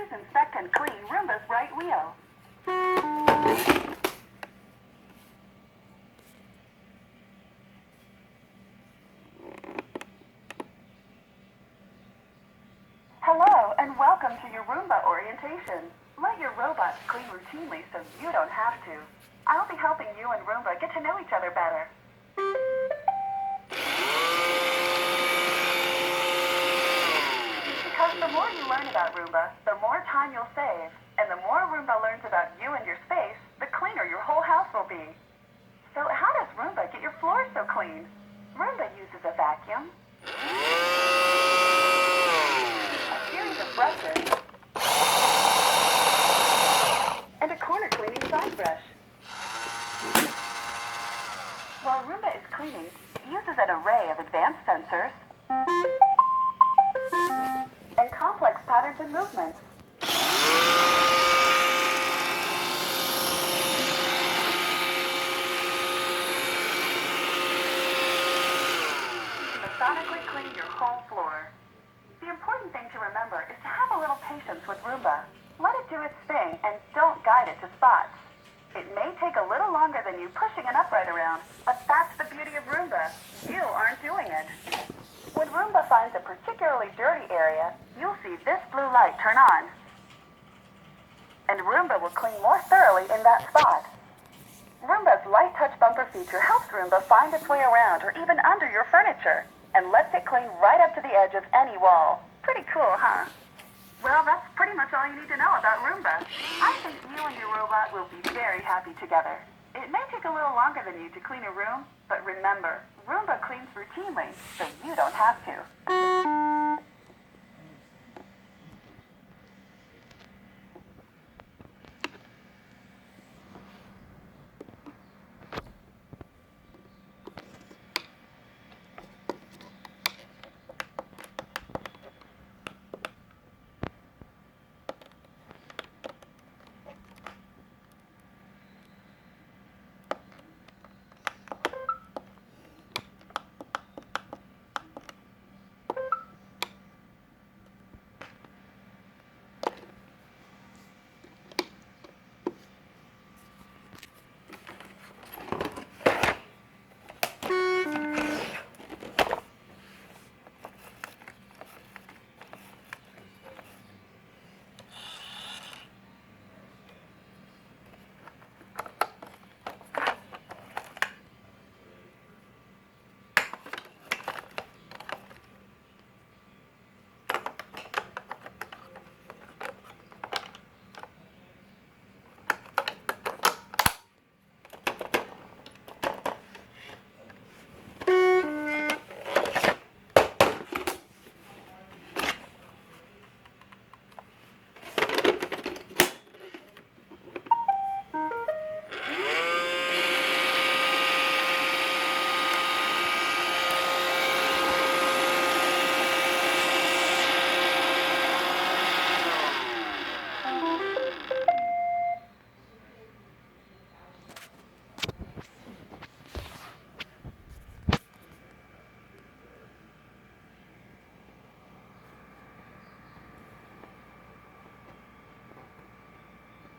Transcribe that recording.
Please inspect and clean Roomba's right wheel. Hello, and welcome to your Roomba orientation. Let your robots clean routinely so you don't have to. I'll be helping you and Roomba get to know each other better. Because the more you learn about Roomba, the more time you'll save. And the more Roomba learns about you and your space, the cleaner your whole house will be. So how does Roomba get your floors so clean? Roomba uses a vacuum, a series of brushes, and a corner cleaning side brush. While Roomba is cleaning, it uses an array of advanced sensors and complex patterns and movements. Methodically clean your whole floor. The important thing to remember is to have a little patience with Roomba. Let it do its thing and don't guide it to spots. It may take a little longer than you pushing an upright around, but that's the beauty of Roomba. You aren't doing it. When Roomba finds a particularly dirty area, you'll see this blue light turn on. And Roomba will clean more thoroughly in that spot. Roomba's light touch bumper feature helps Roomba find its way around or even under your furniture, and lets it clean right up to the edge of any wall. Pretty cool, huh? Well, that's pretty much all you need to know about Roomba. I think you and your robot will be very happy together. It may take a little longer than you to clean a room, but remember, Roomba cleans routinely, so you don't have to.